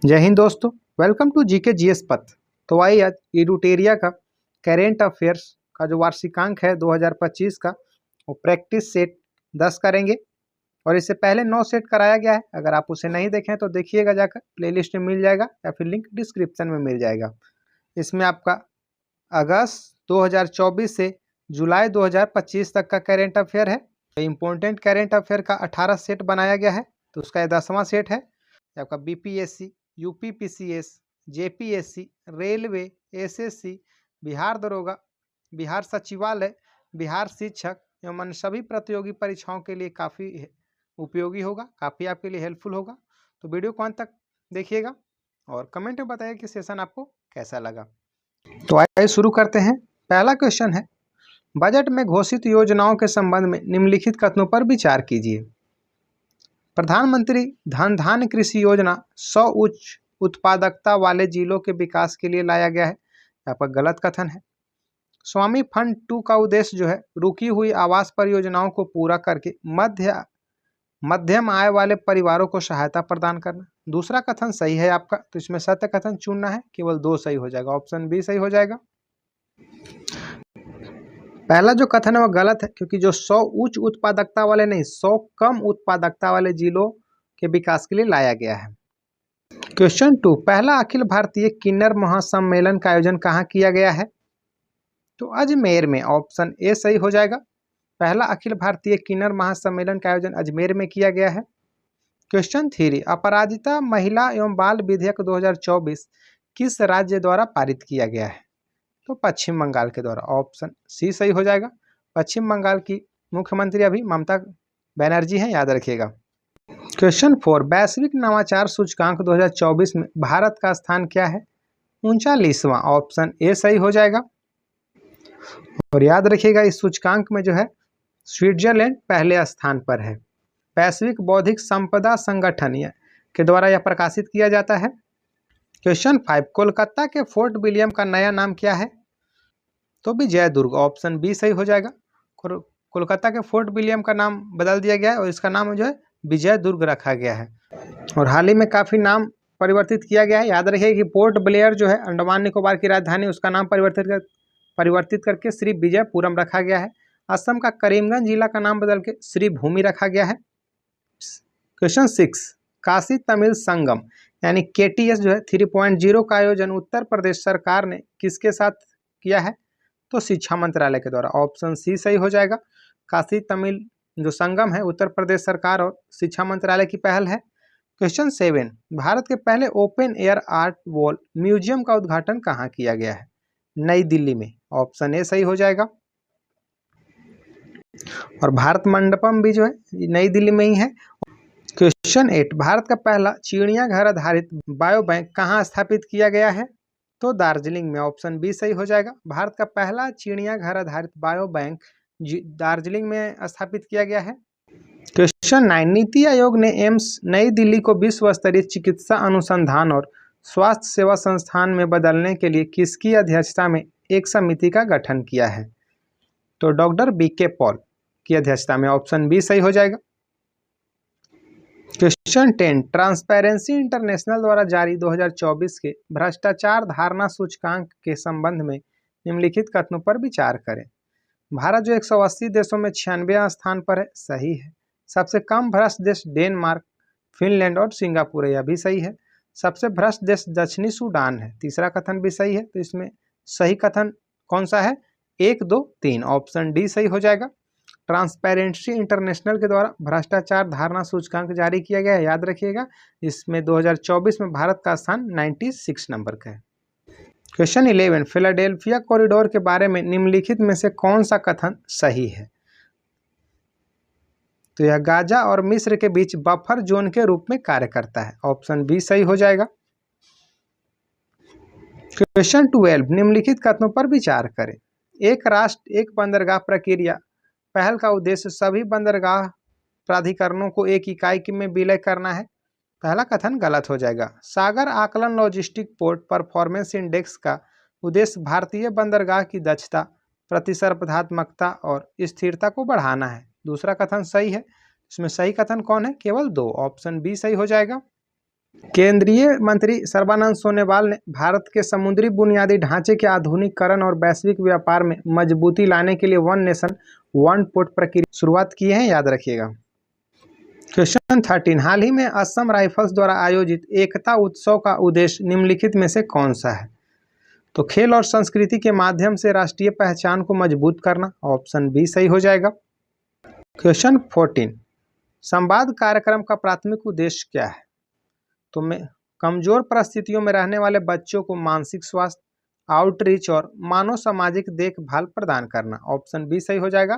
जय हिंद दोस्तों। Welcome to GK GS पथ। तो आइए आज इडुटेरिया का करेंट अफेयर्स का जो वार्षिकांक है 2025 का वो प्रैक्टिस सेट 10 करेंगे। और इससे पहले 9 सेट कराया गया है। अगर आप उसे नहीं देखें तो देखिएगा, जाकर प्लेलिस्ट में मिल जाएगा या फिर लिंक डिस्क्रिप्शन में मिल जाएगा। इसमें आपका अगस्त 2024 से जुलाई 2025 तक का करेंट अफेयर है। इम्पोर्टेंट करेंट अफेयर का 18 सेट बनाया गया है, तो उसका 10वां सेट है। आपका BPSC, UPPCS, JPSC, railway, SSC, Bihar दरोगा, बिहार सचिवालय, बिहार शिक्षक एवं अन्य सभी प्रतियोगी परीक्षाओं के लिए काफ़ी उपयोगी होगा, काफ़ी आपके लिए हेल्पफुल होगा। तो वीडियो को अंत तक देखिएगा और कमेंट में बताइए कि सेशन आपको कैसा लगा। तो आइए शुरू करते हैं। पहला क्वेश्चन है, बजट में घोषित योजनाओं के संबंध में निम्नलिखित कथनों पर विचार कीजिए। प्रधानमंत्री धन धान्य कृषि योजना 100 उच्च उत्पादकता वाले जिलों के विकास के लिए लाया गया है, यहाँ पर गलत कथन है। स्वामी फंड 2 का उद्देश्य जो है रुकी हुई आवास परियोजनाओं को पूरा करके मध्यम आय वाले परिवारों को सहायता प्रदान करना। दूसरा कथन सही है आपका, तो इसमें सत्य कथन चुनना है, केवल 2 सही हो जाएगा, ऑप्शन बी सही हो जाएगा। पहला जो कथन है वो गलत है, क्योंकि जो 100 उच्च उत्पादकता वाले नहीं, 100 कम उत्पादकता वाले जिलों के विकास के लिए लाया गया है। क्वेश्चन 2, पहला अखिल भारतीय किन्नर महासम्मेलन का आयोजन कहाँ किया गया है? तो अजमेर में, ऑप्शन ए सही हो जाएगा। पहला अखिल भारतीय किन्नर महासम्मेलन का आयोजन अजमेर में किया गया है। क्वेश्चन 3, अपराजिता महिला एवं बाल विधेयक 2024 किस राज्य द्वारा पारित किया गया है? तो पश्चिम बंगाल के द्वारा, ऑप्शन सी सही हो जाएगा। पश्चिम बंगाल की मुख्यमंत्री अभी ममता बनर्जी हैं, याद रखिएगा। क्वेश्चन 4, वैश्विक नवाचार सूचकांक 2024 में भारत का स्थान क्या है? 39वां, ऑप्शन ए सही हो जाएगा। और याद रखिएगा, इस सूचकांक में जो है स्विट्जरलैंड पहले स्थान पर है। वैश्विक बौद्धिक संपदा संगठन के द्वारा यह प्रकाशित किया जाता है। क्वेश्चन 5, कोलकाता के फोर्ट विलियम का नया नाम क्या है? तो विजय दुर्ग, ऑप्शन बी सही हो जाएगा। कोलकाता के फोर्ट विलियम का नाम बदल दिया गया है और इसका नाम जो है विजय दुर्ग रखा गया है। और हाल ही में काफ़ी नाम परिवर्तित किया गया है। याद रखिए कि पोर्ट ब्लेयर जो है अंडमान निकोबार की राजधानी, उसका नाम परिवर्तित करके श्री विजयपुरम रखा गया है। असम का करीमगंज जिला का नाम बदल के श्री भूमि रखा गया है। क्वेश्चन 6, काशी तमिल संगम यानी KTS जो है 3.0 का आयोजन उत्तर प्रदेश सरकार ने किसके साथ किया है? तो शिक्षा मंत्रालय के द्वारा, ऑप्शन सी सही हो जाएगा। काशी तमिल जो संगम है उत्तर प्रदेश सरकार और शिक्षा मंत्रालय की पहल है। क्वेश्चन 7, भारत के पहले open air art wall museum का उद्घाटन कहाँ किया गया है? नई दिल्ली में, ऑप्शन ए सही हो जाएगा। और भारत मंडपम भी जो है नई दिल्ली में ही है। क्वेश्चन 8, भारत का पहला चिड़ियाघर आधारित बायो बैंक कहाँ स्थापित किया गया है? तो दार्जिलिंग में, ऑप्शन बी सही हो जाएगा। भारत का पहला चिड़ियाघर आधारित बायो बैंक दार्जिलिंग में स्थापित किया गया है। क्वेश्चन 9, नीति आयोग ने एम्स नई दिल्ली को विश्व स्तरीय चिकित्सा अनुसंधान और स्वास्थ्य सेवा संस्थान में बदलने के लिए किसकी अध्यक्षता में एक समिति का गठन किया है? तो डॉक्टर BK पॉल की अध्यक्षता में, ऑप्शन बी सही हो जाएगा। क्वेश्चन 10, ट्रांसपेरेंसी इंटरनेशनल द्वारा जारी 2024 के भ्रष्टाचार धारणा सूचकांक के संबंध में निम्नलिखित कथनों पर विचार करें। भारत जो 180 देशों में 96वां स्थान पर है, सही है। सबसे कम भ्रष्ट देश डेनमार्क, फिनलैंड और सिंगापुर है, यह भी सही है। सबसे भ्रष्ट देश दक्षिणी सूडान है, तीसरा कथन भी सही है। तो इसमें सही कथन कौन सा है? 1, 2, 3, ऑप्शन डी सही हो जाएगा। ट्रांसपेरेंसी इंटरनेशनल के द्वारा भ्रष्टाचार धारणा सूचकांक जारी किया गया है, याद रखिएगा। इसमें 2024 में भारत का स्थान 96 नंबर का है। क्वेश्चन 11, फिलाडेल्फिया कॉरिडोर के बारे में निम्नलिखित में से कौन सा कथन सही है? तो यह गाजा और मिस्र के बीच बफर जोन के रूप में कार्य करता है, ऑप्शन बी सही हो जाएगा। क्वेश्चन 12, निम्नलिखित कथनों पर विचार करें। एक राष्ट्र एक बंदरगाह प्रक्रिया पहल का उद्देश्य सभी बंदरगाह प्राधिकरणों को एक इकाई में विलय करना है। पहला कथन गलत हो जाएगा। सागर आकलन लॉजिस्टिक पोर्ट परफॉर्मेंस इंडेक्स का उद्देश्य भारतीय बंदरगाह की दक्षता, प्रतिस्पर्धात्मकता और स्थिरता को बढ़ाना है। दूसरा कथन सही है। इसमें सही कथन कौन है? केवल 2, ऑप्शन बी सही हो जाएगा। केंद्रीय मंत्री सर्बानंद सोनोवाल ने भारत के समुद्री बुनियादी ढांचे के आधुनिकीकरण और वैश्विक व्यापार में मजबूती लाने के लिए वन नेशन वन पोर्ट प्रक्रिया शुरुआत की है, याद रखिएगा। क्वेश्चन 13, हाल ही में असम राइफल्स द्वारा आयोजित एकता उत्सव का उद्देश्य निम्नलिखित में से कौन सा है? तो खेल और संस्कृति के माध्यम से राष्ट्रीय पहचान को मजबूत करना, ऑप्शन बी सही हो जाएगा। क्वेश्चन 14, संवाद कार्यक्रम का प्राथमिक उद्देश्य क्या है? तो कमजोर परिस्थितियों में रहने वाले बच्चों को मानसिक स्वास्थ्य, आउटरीच और मानव सामाजिक देखभाल प्रदान करना, ऑप्शन बी सही हो जाएगा।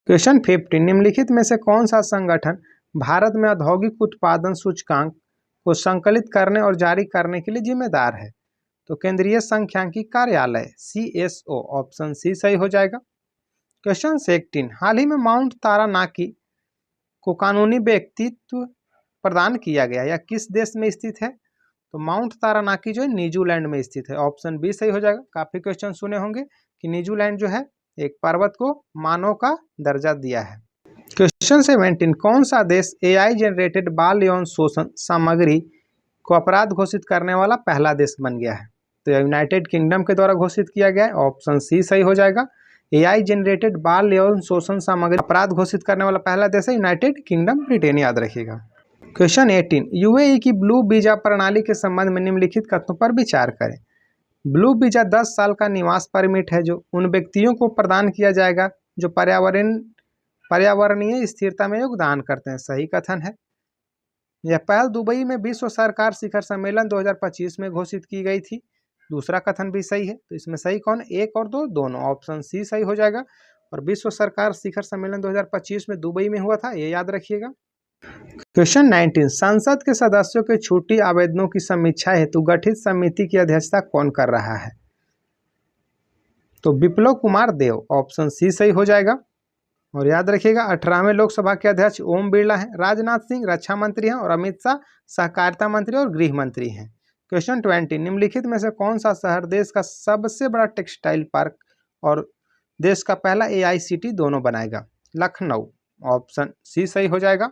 क्वेश्चन 15, निम्नलिखित में से कौन सा संगठन भारत में औद्योगिक उत्पादन सूचकांक को संकलित करने और जारी करने के लिए जिम्मेदार है? तो केंद्रीय सांख्यिकी कार्यालय CSO, ऑप्शन सी सही हो जाएगा। क्वेश्चन 16, हाल ही में माउंट तारानाकी को कानूनी व्यक्तित्व प्रदान किया गया या किस देश में स्थित है? तो माउंट तारानाकी जो है न्यूजीलैंड में स्थित है, ऑप्शन बी सही हो जाएगा। काफी क्वेश्चन सुने होंगे कि न्यूजीलैंड जो है एक पर्वत को मानव का दर्जा दिया है। क्वेश्चन 17, कौन सा देश AI जनरेटेड बाल यौन शोषण सामग्री को अपराध घोषित करने वाला पहला देश बन गया है? तो यूनाइटेड किंगडम के द्वारा घोषित किया गया है, ऑप्शन सी सही हो जाएगा। AI जनरेटेड बाल यौन शोषण सामग्री अपराध घोषित करने वाला पहला देश है यूनाइटेड किंगडम, ब्रिटेन, याद रखिएगा। क्वेश्चन 18, UAE की ब्लू वीजा प्रणाली के संबंध में निम्नलिखित कथनों पर विचार करें। ब्लू वीजा 10 साल का निवास परमिट है जो उन व्यक्तियों को प्रदान किया जाएगा जो पर्यावरणीय स्थिरता में योगदान करते हैं, सही कथन है। यह पहल दुबई में विश्व सरकार शिखर सम्मेलन 2025 में घोषित की गई थी, दूसरा कथन भी सही है। तो इसमें सही कौन, 1 और 2 दोनों, ऑप्शन सी सही हो जाएगा। और विश्व सरकार शिखर सम्मेलन 2025 में दुबई में हुआ था, ये याद रखिएगा। क्वेश्चन 19, संसद के सदस्यों के छुट्टी आवेदनों की समीक्षा हेतु गठित समिति की अध्यक्षता कौन कर रहा है? तो विप्लव कुमार देव, ऑप्शन सी सही हो जाएगा। और याद रखिएगा 18वें लोकसभा के अध्यक्ष ओम बिरला हैं, राजनाथ सिंह रक्षा मंत्री हैं और अमित शाह सहकारिता मंत्री और गृह मंत्री हैं। क्वेश्चन 20, निम्नलिखित में से कौन सा शहर देश का सबसे बड़ा टेक्सटाइल पार्क और देश का पहला AICT दोनों बनाएगा? लखनऊ, ऑप्शन सी सही हो जाएगा।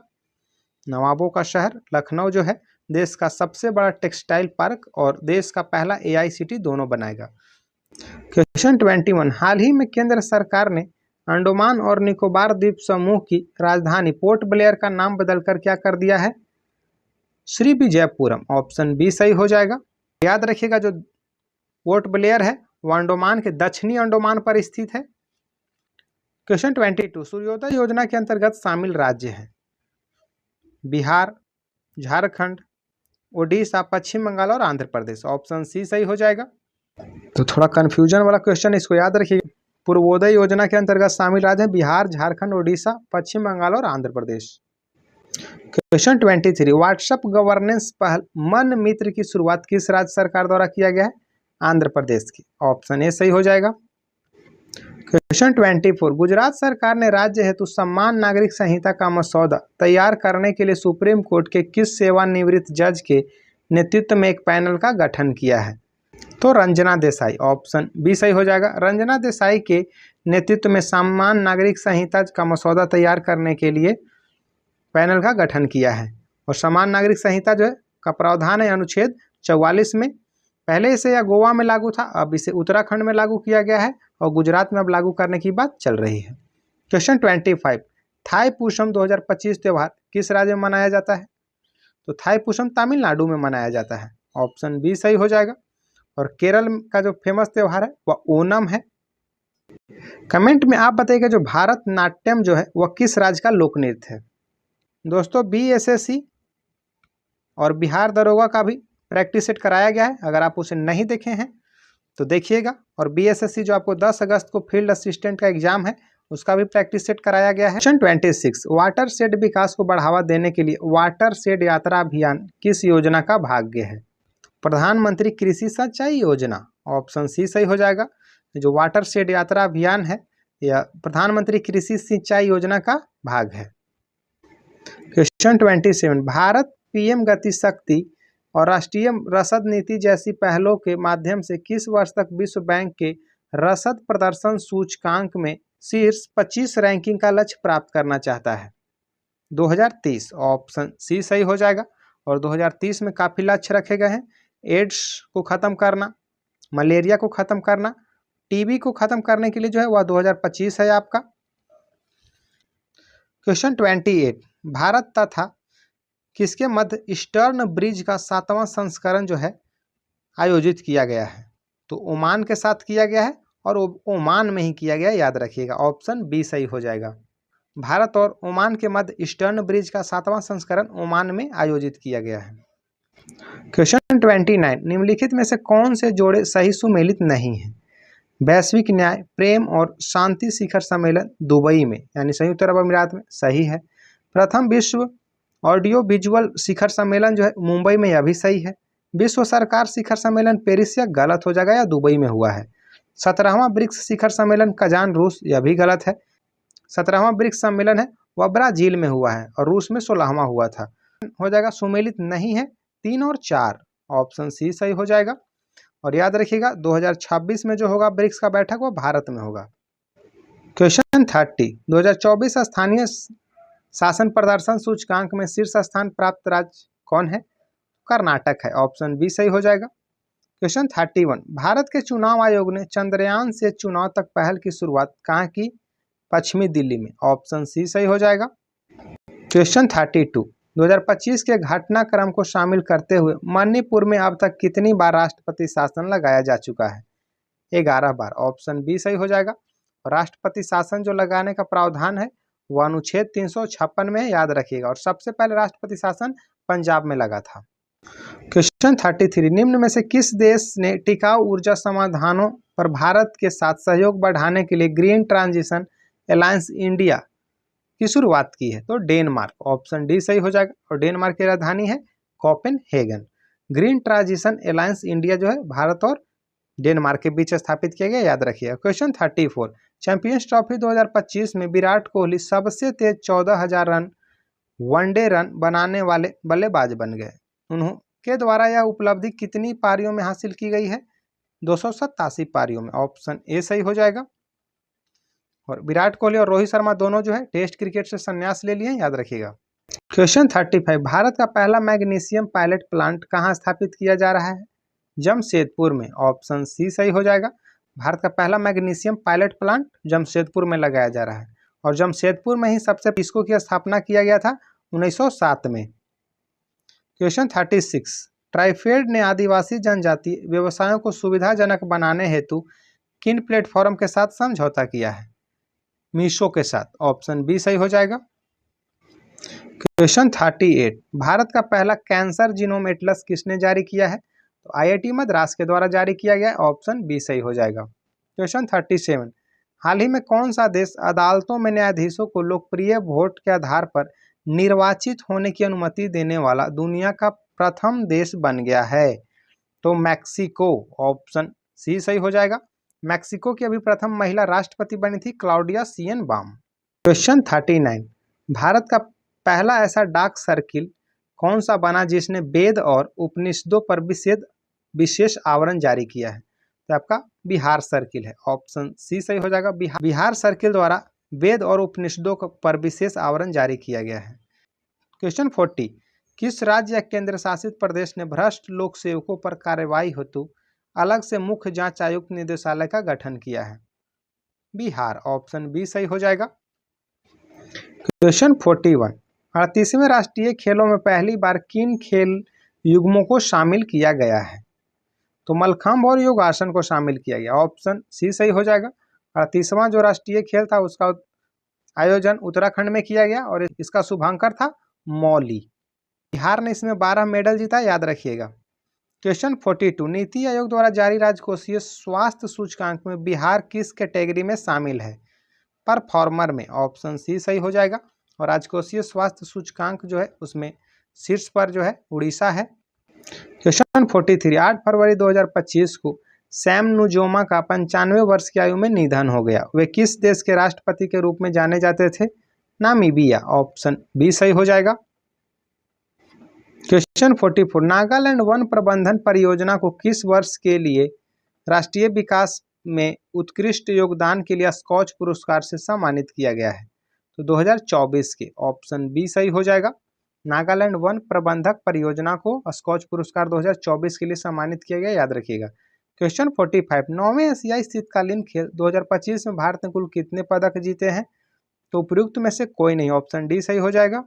नवाबों का शहर लखनऊ जो है देश का सबसे बड़ा टेक्सटाइल पार्क और देश का पहला AICT दोनों बनाएगा। क्वेश्चन 21, हाल ही में केंद्र सरकार ने अंडमान और निकोबार द्वीप समूह की राजधानी पोर्ट ब्लेयर का नाम बदलकर क्या कर दिया है? श्री विजयपुरम, ऑप्शन बी सही हो जाएगा। याद रखिएगा जो पोर्ट ब्लेयर है वो अंडमान के दक्षिणी अंडमान पर स्थित है। क्वेश्चन 22, सूर्योदय योजना के अंतर्गत शामिल राज्य हैं बिहार, झारखंड, ओडिशा, पश्चिम बंगाल और आंध्र प्रदेश, ऑप्शन सी सही हो जाएगा। तो थोड़ा कंफ्यूजन वाला क्वेश्चन, इसको याद रखिए। पूर्वोदय योजना के अंतर्गत शामिल राज्य हैं बिहार, झारखंड, ओडिशा, पश्चिम बंगाल और Andhra Pradesh. Question 23, WhatsApp governance पहल मन मित्र की शुरुआत किस राज्य सरकार द्वारा किया गया है? आंध्र प्रदेश की, ऑप्शन ए सही हो जाएगा। क्वेश्चन 24, गुजरात सरकार ने राज्य हेतु समान नागरिक संहिता का मसौदा तैयार करने के लिए सुप्रीम कोर्ट के किस सेवानिवृत्त जज के नेतृत्व में एक पैनल का गठन किया है? तो रंजना देसाई, ऑप्शन बी सही हो जाएगा। रंजना देसाई के नेतृत्व में समान नागरिक संहिता का मसौदा तैयार करने के लिए पैनल का गठन किया है। और समान नागरिक संहिता जो है का प्रावधान है अनुच्छेद 44 में। पहले इसे या गोवा में लागू था, अब इसे उत्तराखंड में लागू किया गया है और गुजरात में अब लागू करने की बात चल रही है। क्वेश्चन 25, थाई पुषम 2025 त्यौहार किस राज्य में मनाया जाता है? तो थाई पुषम तमिलनाडु में मनाया जाता है, ऑप्शन बी सही हो जाएगा। और केरल का जो फेमस त्यौहार है वह ओनम है। कमेंट में आप बताइएगा जो भारत नाट्यम जो है वह किस राज्य का लोक नृत्य है? दोस्तों BSSC और बिहार दरोगा का भी प्रैक्टिस सेट कराया गया है, अगर आप उसे नहीं देखे हैं तो देखिएगा। और BSSC जो आपको 10 अगस्त को फील्ड असिस्टेंट का एग्जाम है उसका भी प्रैक्टिस सेट कराया गया है। क्वेश्चन 26, वाटर शेड विकास को बढ़ावा देने के लिए वाटर शेड यात्रा अभियान किस योजना का भाग्य है? प्रधानमंत्री कृषि सिंचाई योजना, ऑप्शन सी सही हो जाएगा। जो वाटर शेड यात्रा अभियान है यह प्रधानमंत्री कृषि सिंचाई योजना का भाग है। क्वेश्चन 27, भारत PM गति शक्ति और राष्ट्रीय रसद नीति जैसी पहलों के माध्यम से किस वर्ष तक विश्व बैंक के रसद प्रदर्शन सूचकांक में शीर्ष 25 रैंकिंग का लक्ष्य प्राप्त करना चाहता है? 2030, ऑप्शन सी सही हो जाएगा। और 2030 में काफ़ी लक्ष्य रखे गए हैं। एड्स को ख़त्म करना, मलेरिया को ख़त्म करना, टीबी को ख़त्म करने के लिए जो है वह 2025 है आपका। क्वेश्चन 28, भारत तथा किसके मध्य ईस्टर्न ब्रिज का 7वां संस्करण जो है आयोजित किया गया है? तो ओमान के साथ किया गया है और ओमान में ही किया गया, याद रखिएगा। ऑप्शन बी सही हो जाएगा। भारत और ओमान के मध्य ईस्टर्न ब्रिज का 7वां संस्करण ओमान में आयोजित किया गया है। क्वेश्चन 29, निम्नलिखित में से कौन से जोड़े सही सुमेलित नहीं है? वैश्विक न्याय, प्रेम और शांति शिखर सम्मेलन दुबई में यानी संयुक्त अरब अमीरात में, सही है। प्रथम विश्व ऑडियो विजुअल शिखर सम्मेलन जो है मुंबई में, यह भी सही है। विश्व सरकार शिखर सम्मेलन पेरिस, या गलत हो जाएगा, या दुबई में हुआ है। 17वां ब्रिक्स शिखर सम्मेलन कजान रूस, यह भी गलत है। 17वां ब्रिक्स सम्मेलन है वह ब्राजील में हुआ है और रूस में 16वां हुआ था। हो जाएगा सुमेलित नहीं है 3 और 4, ऑप्शन सी सही हो जाएगा। और याद रखिएगा 2026 में जो होगा ब्रिक्स का बैठक वो भारत में होगा। क्वेश्चन 30, 2024 स्थानीय शासन प्रदर्शन सूचकांक में शीर्ष स्थान प्राप्त राज्य कौन है? कर्नाटक है, ऑप्शन बी सही हो जाएगा। क्वेश्चन 31, भारत के चुनाव आयोग ने चंद्रयान से चुनाव तक पहल की शुरुआत कहाँ की? पश्चिमी दिल्ली में, ऑप्शन सी सही हो जाएगा। क्वेश्चन 32, 2025 के घटनाक्रम को शामिल करते हुए मणिपुर में अब तक कितनी बार राष्ट्रपति शासन लगाया जा चुका है? 11 बार, ऑप्शन बी सही हो जाएगा। और राष्ट्रपति शासन जो लगाने का प्रावधान है वह अनुच्छेद 356 में, याद रखिएगा। और सबसे पहले राष्ट्रपति शासन पंजाब में लगा था। क्वेश्चन 33, निम्न में से किस देश ने टिकाऊ ऊर्जा समाधानों पर भारत के साथ सहयोग बढ़ाने के लिए ग्रीन ट्रांजिशन अलायंस इंडिया की शुरुआत की है? तो डेनमार्क, ऑप्शन डी सही हो जाएगा। और डेनमार्क की राजधानी है Copenhagen. Green transition alliance India जो है भारत और डेनमार्क के बीच स्थापित किया गया, याद रखिएगा। क्वेश्चन 34, चैंपियंस ट्रॉफी 2025 में विराट कोहली सबसे तेज 14,000 रन वनडे रन बनाने वाले बल्लेबाज बन गए। उनके द्वारा यह उपलब्धि कितनी पारियों में हासिल की गई है? 287 पारियों में, ऑप्शन ए सही हो जाएगा। और विराट कोहली और रोहित शर्मा दोनों जो है टेस्ट क्रिकेट से संन्यास ले लिए, याद रखिएगा। क्वेश्चन 35, भारत का पहला मैग्नीशियम पायलट प्लांट कहाँ स्थापित किया जा रहा है? जमशेदपुर में, ऑप्शन सी सही हो जाएगा। भारत का पहला मैग्नीशियम पायलट प्लांट जमशेदपुर में लगाया जा रहा है और जमशेदपुर में ही सबसे इसको की स्थापना किया गया था 1907 में। क्वेश्चन 36, ट्राइफेड ने आदिवासी जनजाति व्यवसायों को सुविधाजनक बनाने हेतु किन प्लेटफॉर्म के साथ समझौता किया है? मीशो के साथ, ऑप्शन बी सही हो जाएगा। क्वेश्चन 38, भारत का पहला कैंसर जीनोम एटलस किसने जारी किया है? तो आईआईटी मद्रास के द्वारा जारी किया गया, ऑप्शन बी सही हो जाएगा। क्वेश्चन 37, हाल ही में कौन सा देश अदालतों में न्यायाधीशों को लोकप्रिय वोट के आधार पर निर्वाचित होने की अनुमति देने वाला दुनिया का प्रथम देश बन गया है? तो मैक्सिको, ऑप्शन सी सही हो जाएगा। मैक्सिको की अभी प्रथम महिला राष्ट्रपति बनी थी क्लाउडिया शिएनबाम। क्वेश्चन 39, भारत का पहला ऐसा डाक सर्किल कौन सा बना जिसने वेद और उपनिषदों पर विशेष आवरण जारी किया है? तो आपका बिहार सर्किल है, ऑप्शन सी सही हो जाएगा। बिहार सर्किल द्वारा वेद और उपनिषदों पर विशेष आवरण जारी किया गया है। क्वेश्चन 40, किस राज्य या केंद्र शासित प्रदेश ने भ्रष्ट लोक सेवकों पर कार्रवाई हेतु अलग से मुख्य जांच आयुक्त निदेशालय का गठन किया है? बिहार, ऑप्शन बी सही हो जाएगा। क्वेश्चन 41, 38वें राष्ट्रीय खेलों में पहली बार किन खेल युग्मों को शामिल किया गया है? तो मलखंभ और योगासन को शामिल किया गया, ऑप्शन सी सही हो जाएगा। 38वां जो राष्ट्रीय खेल था उसका आयोजन उत्तराखंड में किया गया और इसका शुभांकर था मौली। बिहार ने इसमें 12 मेडल जीता, याद रखिएगा। क्वेश्चन 42, नीति आयोग द्वारा जारी राजकोषीय स्वास्थ्य सूचकांक में बिहार किस कैटेगरी में शामिल है? परफॉर्मर में, ऑप्शन सी सही हो जाएगा। और राजकोषीय स्वास्थ्य सूचकांक जो है उसमें शीर्ष पर जो है उड़ीसा है। क्वेश्चन 43, 8 फरवरी 2025 को सैम नुजोमा का 95 वर्ष की आयु में निधन हो गया। वे किस देश के राष्ट्रपति के रूप में जाने जाते थे? नामीबिया, ऑप्शन बी सही हो जाएगा। क्वेश्चन 44, नागालैंड वन प्रबंधन परियोजना को किस वर्ष के लिए राष्ट्रीय विकास में उत्कृष्ट योगदान के लिए स्कॉच पुरस्कार से सम्मानित किया गया है? तो 2024 के, ऑप्शन बी सही हो जाएगा। नागालैंड वन प्रबंधक परियोजना को स्कॉच पुरस्कार 2024 के लिए सम्मानित किया गया, याद रखिएगा। क्वेश्चन 45, 9वें एशियाई शीतकालीन खेल 2025 में भारत ने कुल कितने पदक जीते हैं? तो उपयुक्त में से कोई नहीं, ऑप्शन डी सही हो जाएगा।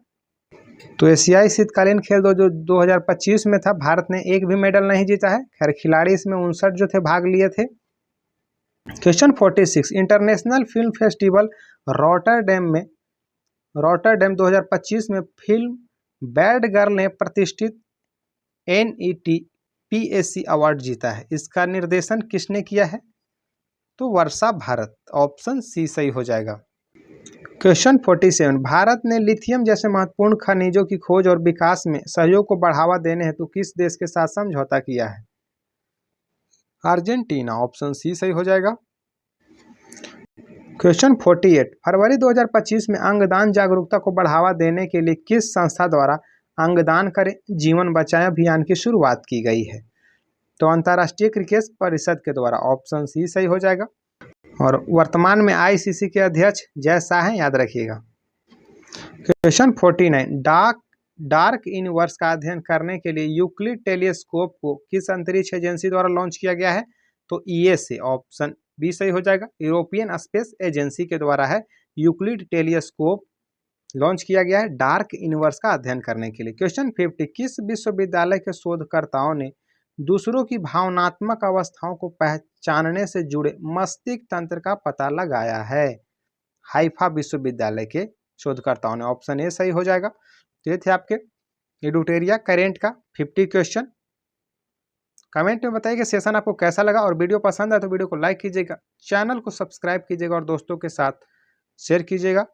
तो एशियाई शीतकालीन खेल 2025 में था, भारत ने एक भी मेडल नहीं जीता है। खैर खिलाड़ी इसमें 59 जो थे भाग लिए थे। Question 46, international film festival Rotterdam 2025 में फिल्म बैड गर्ल ने प्रतिष्ठित NET PAC अवार्ड जीता है। इसका निर्देशन किसने किया है? तो वर्षा भारत, ऑप्शन सी सही हो जाएगा। क्वेश्चन 47, भारत ने लिथियम जैसे महत्वपूर्ण खनिजों की खोज और विकास में सहयोग को बढ़ावा देने हेतु किस देश के साथ समझौता किया है? अर्जेंटीना, ऑप्शन सी सही हो जाएगा। क्वेश्चन 48, फरवरी 2025 में अंगदान जागरूकता को बढ़ावा देने के लिए किस संस्था द्वारा अंगदान करें जीवन बचाएं अभियान की शुरुआत की गई है? तो अंतर्राष्ट्रीय क्रिकेट परिषद के द्वारा, ऑप्शन सी सही हो जाएगा। और वर्तमान में ICC के अध्यक्ष जय शाह हैं, याद रखिएगा। क्वेश्चन 49, डार्क यूनिवर्स का अध्ययन करने के लिए यूक्लिड टेलीस्कोप को किस अंतरिक्ष एजेंसी द्वारा लॉन्च किया गया है? तो ESA, ऑप्शन बी सही हो जाएगा। यूरोपियन स्पेस एजेंसी के द्वारा है यूक्लिड टेलीस्कोप लॉन्च किया गया है डार्क यूनिवर्स का अध्ययन करने के लिए। क्वेश्चन 50, किस विश्वविद्यालय के शोधकर्ताओं ने दूसरों की भावनात्मक अवस्थाओं को पहचानने से जुड़े मस्तिष्क तंत्र का पता लगाया है? हाइफा विश्वविद्यालय के शोधकर्ताओं ने, ऑप्शन ए सही हो जाएगा। तो ये थे आपके एडुटेरिया करेंट का 50 क्वेश्चन। कमेंट में बताइए कि सेशन आपको कैसा लगा, और वीडियो पसंद है तो वीडियो को लाइक कीजिएगा, चैनल को सब्सक्राइब कीजिएगा और दोस्तों के साथ शेयर कीजिएगा।